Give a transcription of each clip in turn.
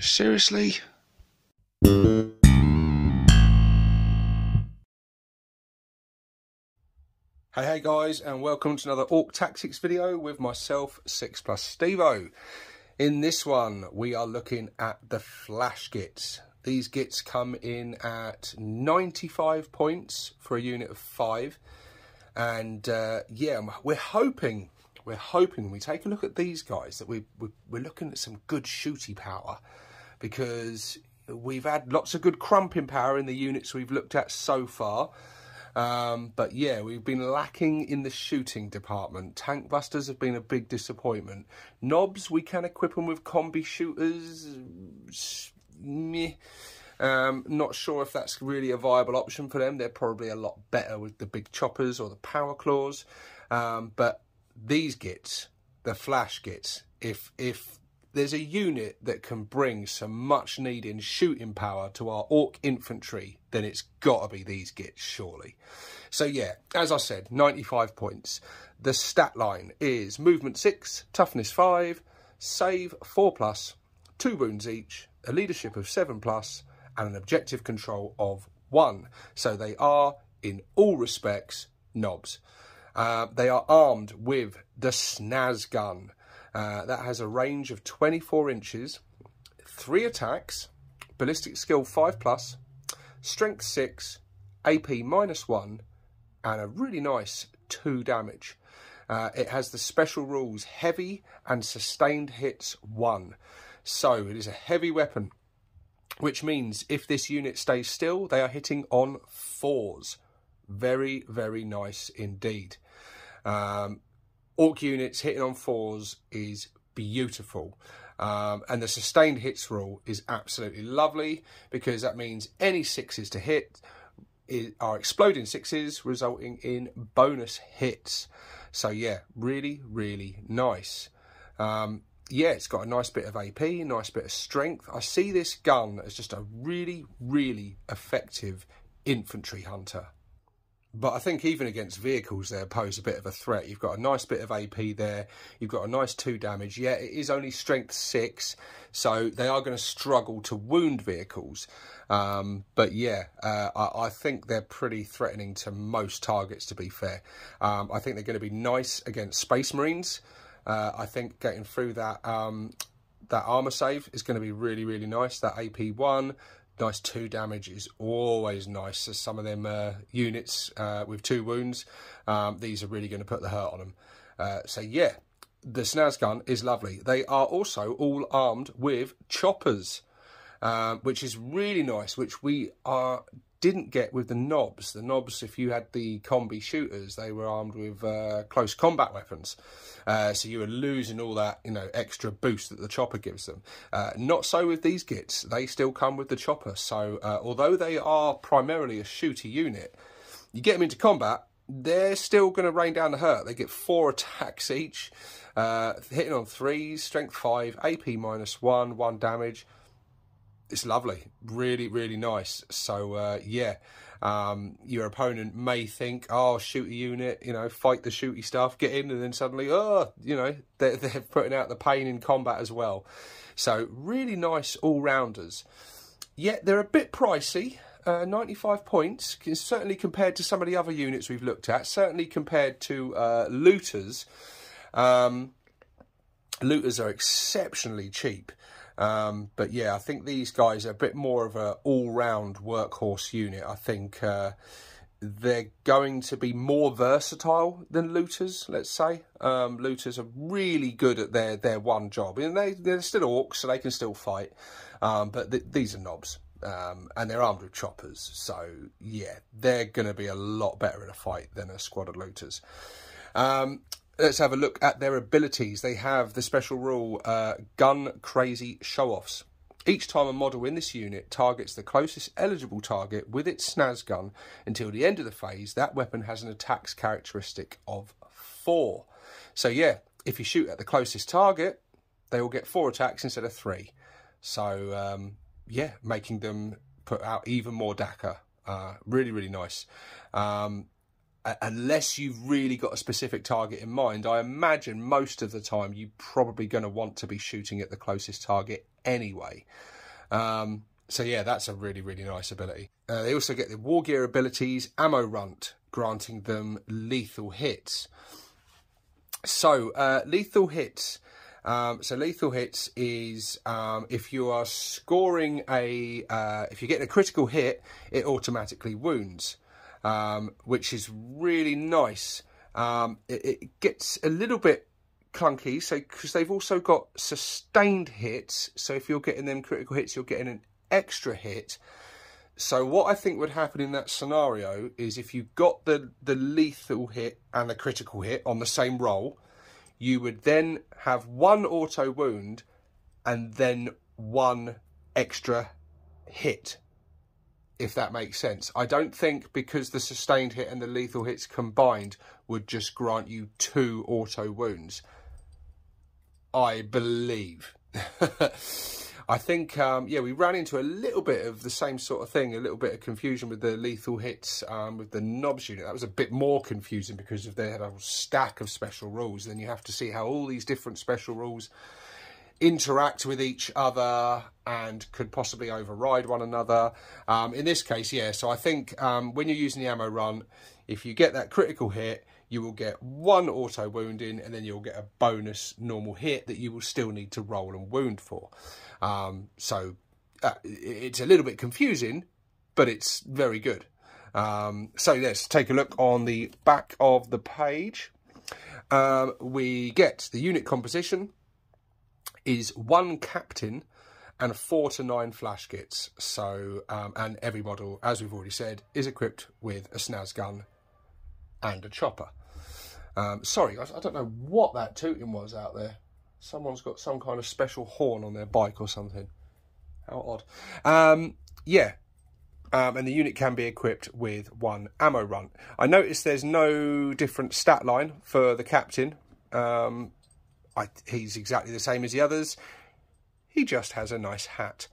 Seriously? Hey guys, and welcome to another Ork Tactics video with myself, 6+ Stevo. In this one, we are looking at the Flash Gitz. These Gitz come in at 95 points for a unit of 5. And yeah, we're hoping when we take a look at these guys that we're looking at some good shooty power, because we've had lots of good crumping power in the units we've looked at so far. But yeah, we've been lacking in the shooting department. Tank busters have been a big disappointment. Knobs, we can equip them with combi shooters. Meh. Not sure if that's really a viable option for them. They're probably a lot better with the big choppers or the power claws. But these Gitz, the Flash Gitz, if there's a unit that can bring some much needed shooting power to our Ork infantry, then it's got to be these Gitz, surely. So yeah, as I said, 95 points. The stat line is movement 6, toughness 5, save 4+, 2 wounds each, a leadership of 7+, and an objective control of 1. So they are, in all respects, knobs. They are armed with the snaz gun. That has a range of 24 inches, 3 attacks, ballistic skill 5+, strength 6, AP -1, and a really nice 2 damage. It has the special rules heavy and sustained hits 1. So it is a heavy weapon, which means if this unit stays still, they are hitting on 4s. Very, very nice indeed. Ork units hitting on 4s is beautiful. And the sustained hits rule is absolutely lovely, because that means any 6s to hit are exploding 6s, resulting in bonus hits. So yeah, really, really nice. Yeah, it's got a nice bit of AP, a nice bit of strength. I see this gun as just a really, really effective infantry hunter. But I think even against vehicles there pose a bit of a threat. You've got a nice bit of AP there. You've got a nice 2 damage. Yeah, it is only strength 6, so they are going to struggle to wound vehicles. But yeah, I think they're pretty threatening to most targets, to be fair. I think they're going to be nice against Space Marines. I think getting through that that armor save is going to be really, really nice. That AP 1. Nice 2 damage is always nice. So some of them units with 2 wounds, these are really going to put the hurt on them. So yeah, the snaz gun is lovely. They are also all armed with choppers, which is really nice, which we didn't get with the knobs. The knobs, if you had the combi shooters, they were armed with close combat weapons. So you were losing all that, extra boost that the chopper gives them. Not so with these Gitz. They still come with the chopper. So although they are primarily a shooty unit, you get them into combat, they're still going to rain down the hurt. They get 4 attacks each, hitting on 3s, strength 5, AP -1, 1 damage. It's lovely, really, really nice. So yeah, your opponent may think, oh, shoot a unit, fight the shooty stuff, get in, and then suddenly, oh, they're putting out the pain in combat as well. So really nice all-rounders. Yet they're a bit pricey. 95 points, certainly compared to some of the other units we've looked at, certainly compared to looters. Looters are exceptionally cheap. But yeah, I think these guys are a bit more of an all-round workhorse unit. I think they're going to be more versatile than looters, let's say. Looters are really good at their one job. And they're still orcs, so they can still fight. But these are knobs. And they're armed with choppers. So yeah, they're going to be a lot better in a fight than a squad of looters. Let's have a look at their abilities. They have the special rule, Gun Crazy Show-Offs. Each time a model in this unit targets the closest eligible target with its snaz gun until the end of the phase, that weapon has an attacks characteristic of 4. So yeah, if you shoot at the closest target, they will get 4 attacks instead of 3. So yeah, making them put out even more dakka. Really, really nice. Unless you've really got a specific target in mind, I imagine most of the time you're probably going to want to be shooting at the closest target anyway. So yeah, that's a really, really nice ability. They also get the war gear abilities, ammo runt, granting them lethal hits. So lethal hits. So lethal hits is if you are scoring if you're getting a critical hit, it automatically wounds, which is really nice. It gets a little bit clunky, so because they've also got sustained hits. So if you're getting them critical hits, you're getting an extra hit. So what I think would happen in that scenario is if you got the lethal hit and the critical hit on the same roll, you would then have one auto wound and then one extra hit, if that makes sense. I don't think, because the sustained hit and the lethal hits combined would just grant you 2 auto wounds, I believe. I think, yeah, we ran into a little bit of the same sort of thing, a little bit of confusion with the lethal hits with the knobs unit. That was a bit more confusing because they had a stack of special rules. Then you have to see how all these different special rules interact with each other and could possibly override one another. In this case, yeah, so I think when you're using the ammo run, if you get that critical hit, you will get 1 auto wounding, and then you'll get a bonus normal hit that you will still need to roll and wound for. So it's a little bit confusing, but it's very good. So let's take a look on the back of the page. We get the unit composition is 1 captain and 4 to 9 Flash Gitz. So, and every model, as we've already said, is equipped with a snaz gun and a chopper. Sorry guys, I don't know what that tooting was out there. Someone's got some kind of special horn on their bike or something. How odd. Yeah, and the unit can be equipped with 1 ammo run. I noticed there's no different stat line for the captain. He's exactly the same as the others. He just has a nice hat.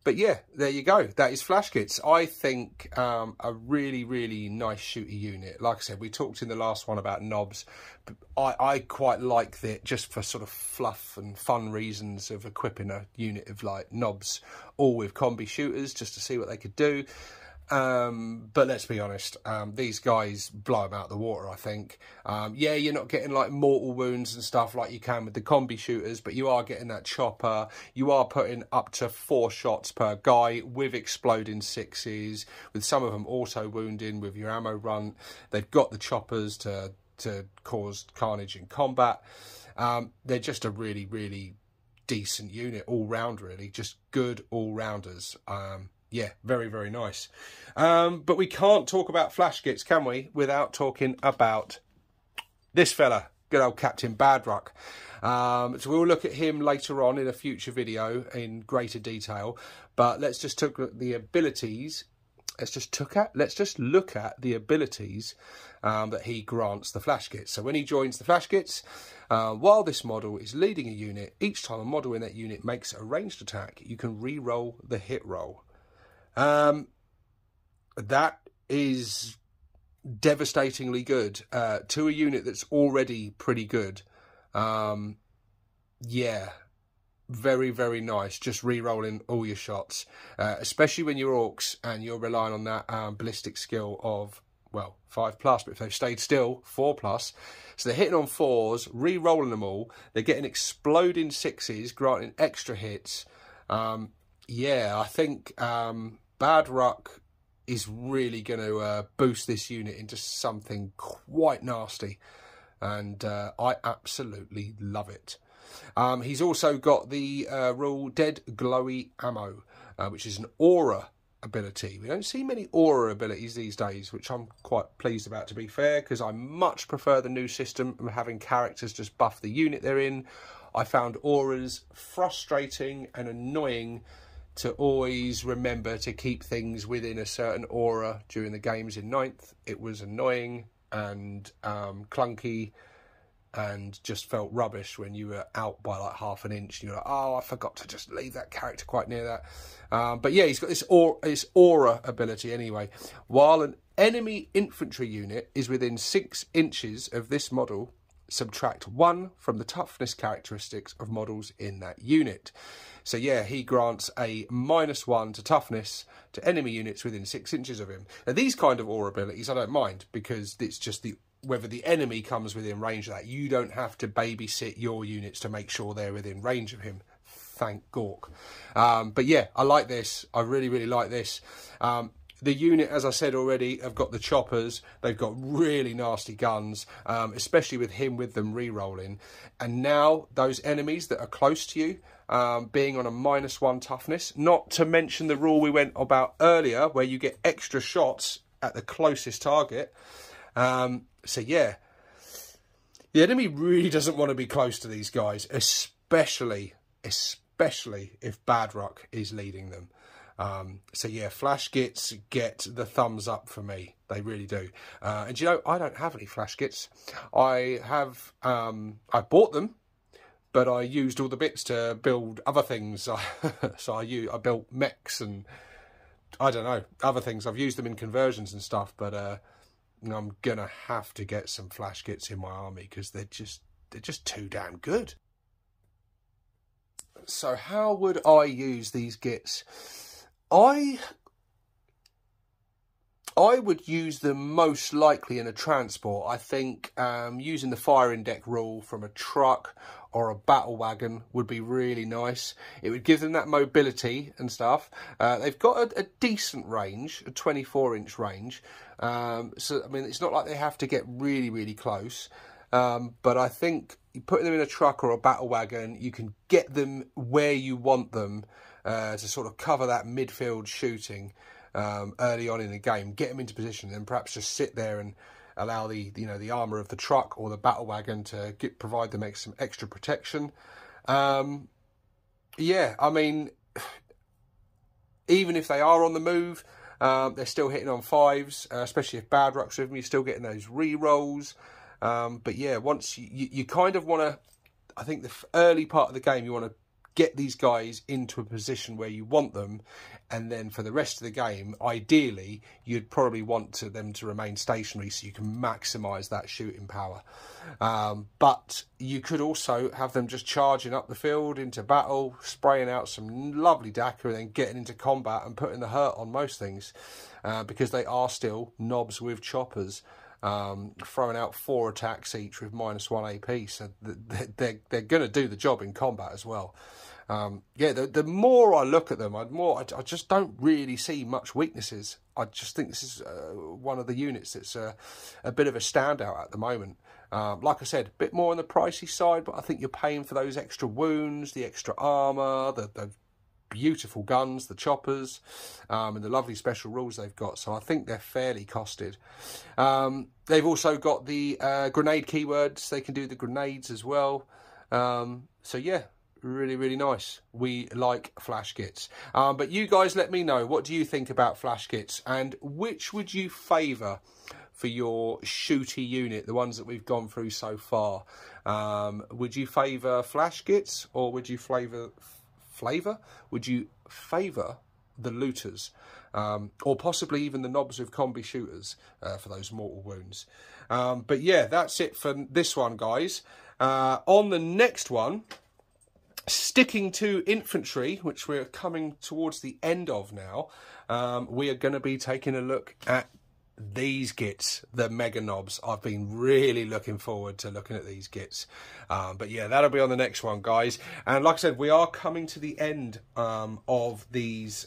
But yeah, there you go. That is Flash Gitz. I think a really, really nice shooty unit. Like I said, we talked in the last one about knobs. But I quite like it just for sort of fluff and fun reasons of equipping a unit of like knobs, all with combi shooters, just to see what they could do. But let's be honest, these guys blow them out the water, I think. Yeah, you're not getting like mortal wounds and stuff like you can with the combi shooters, but you are getting that chopper. You are putting up to 4 shots per guy with exploding 6s, with some of them auto wounding with your ammo run. They've got the choppers to cause carnage in combat. They're just a really, really decent unit all round, really. Just good all-rounders. Yeah, very, very nice. But we can't talk about Flash Gitz, can we, without talking about this fella, good old Captain Badruck. So we'll look at him later on in a future video in greater detail. But let's just look at the abilities. Let's just look at the abilities that he grants the Flash Gitz. So when he joins the Flash Gitz, while this model is leading a unit, each time a model in that unit makes a ranged attack, you can re-roll the hit roll. That is devastatingly good to a unit that's already pretty good. Yeah, very, very nice. Just re-rolling all your shots, especially when you're Orks and you're relying on that ballistic skill of, well, 5+, but if they've stayed still, 4+. So they're hitting on 4s, re-rolling them all. They're getting exploding 6s, granting extra hits. Yeah, I think Badruck is really going to boost this unit into something quite nasty, and I absolutely love it. He's also got the rule Dead Glowy Ammo, which is an aura ability. We don't see many aura abilities these days, which I'm quite pleased about, to be fair, because I much prefer the new system of having characters just buff the unit they're in. I found auras frustrating and annoying to always remember to keep things within a certain aura during the games in 9th. It was annoying and clunky and just felt rubbish when you were out by like ½ an inch and you're like, oh, I forgot to just leave that character quite near that. But yeah, he's got this aura ability anyway. While an enemy infantry unit is within 6 inches of this model, subtract 1 from the toughness characteristics of models in that unit. So yeah, he grants a -1 to toughness to enemy units within 6 inches of him. Now these kind of aura abilities I don't mind, because it's just whether the enemy comes within range of that. You don't have to babysit your units to make sure they're within range of him. Thank Gork. But yeah, I like this. I really, really like this. The unit, as I said already, have got the choppers. They've got really nasty guns, especially with him with them re-rolling. And now those enemies that are close to you, being on a -1 toughness, not to mention the rule we went about earlier, where you get extra shots at the closest target. So yeah, the enemy really doesn't want to be close to these guys, especially if Badrock is leading them. So yeah, Flash Gitz get the thumbs up for me. They really do. And you know, I don't have any Flash Gitz. I have, I bought them, but I used all the bits to build other things. So I built mechs and I don't know, other things. I've used them in conversions and stuff, but I'm gonna have to get some Flash Gitz in my army, because they're just too damn good. So how would I use these Gitz? I would use them most likely in a transport. I think using the firing deck rule from a truck or a battle wagon would be really nice. It would give them that mobility and stuff. They've got a decent range, a 24-inch range. So, I mean, it's not like they have to get really, really close. But I think putting them in a truck or a battle wagon, you can get them where you want them to sort of cover that midfield shooting early on in the game. Get them into position, and perhaps just sit there and allow the armour of the truck or the battle wagon to provide them some extra protection. Yeah, I mean, even if they are on the move, they're still hitting on 5s, especially if Badrock's with them. You're still getting those re-rolls. But yeah, once you kind of want to, I think the early part of the game, you want to get these guys into a position where you want them, and then for the rest of the game, ideally, you'd probably want them to remain stationary so you can maximise that shooting power. But you could also have them just charging up the field into battle, spraying out some lovely dakka, and then getting into combat and putting the hurt on most things, because they are still knobs with choppers. Throwing out 4 attacks each with -1 AP, so they're going to do the job in combat as well. Yeah, the more I look at them, I just don't really see much weaknesses. I just think this is one of the units that's a bit of a standout at the moment. Like I said, a bit more on the pricey side, but I think you're paying for those extra wounds, the extra armour, the beautiful guns, the choppers, and the lovely special rules they've got. So I think they're fairly costed. They've also got the grenade keywords. They can do the grenades as well. So yeah, really, really nice. We like Flash Gitz. But you guys let me know, what do you think about Flash Gitz, and which would you favour for your shooty unit, the ones that we've gone through so far? Would you favour Flash Gitz, or would you Would you favour the looters, or possibly even the knobs with combi shooters for those mortal wounds? But yeah, that's it for this one, guys. On the next one, sticking to infantry, which we're coming towards the end of now, we are going to be taking a look at these Gitz, the mega knobs. I've been really looking forward to looking at these Gitz. But yeah, that'll be on the next one, guys. And like I said, we are coming to the end of these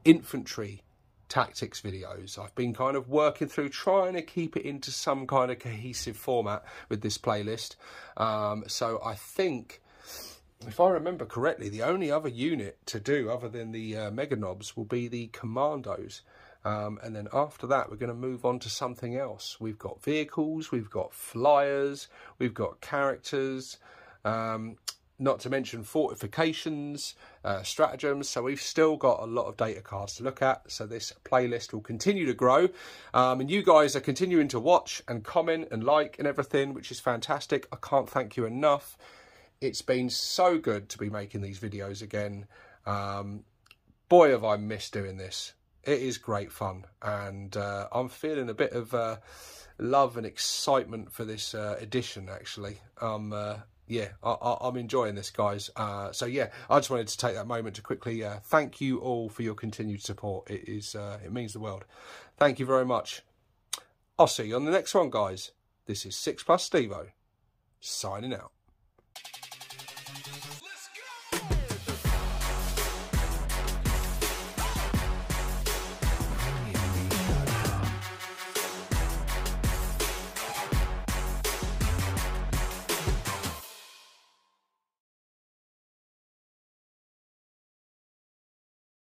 infantry tactics videos. I've been kind of working through trying to keep it into some kind of cohesive format with this playlist. So I think, if I remember correctly, the only other unit to do other than the mega knobs will be the commandos. And then after that, we're going to move on to something else. We've got vehicles, we've got flyers, we've got characters, not to mention fortifications, stratagems. So we've still got a lot of data cards to look at. So this playlist will continue to grow. And you guys are continuing to watch and comment and like and everything, which is fantastic. I can't thank you enough. It's been so good to be making these videos again. Boy, have I missed doing this. It is great fun, and I'm feeling a bit of love and excitement for this edition, actually. Yeah, I'm enjoying this, guys. So yeah, I just wanted to take that moment to quickly thank you all for your continued support. It means the world. Thank you very much. I'll see you on the next one, guys. This is 6 Plus Stevo, signing out.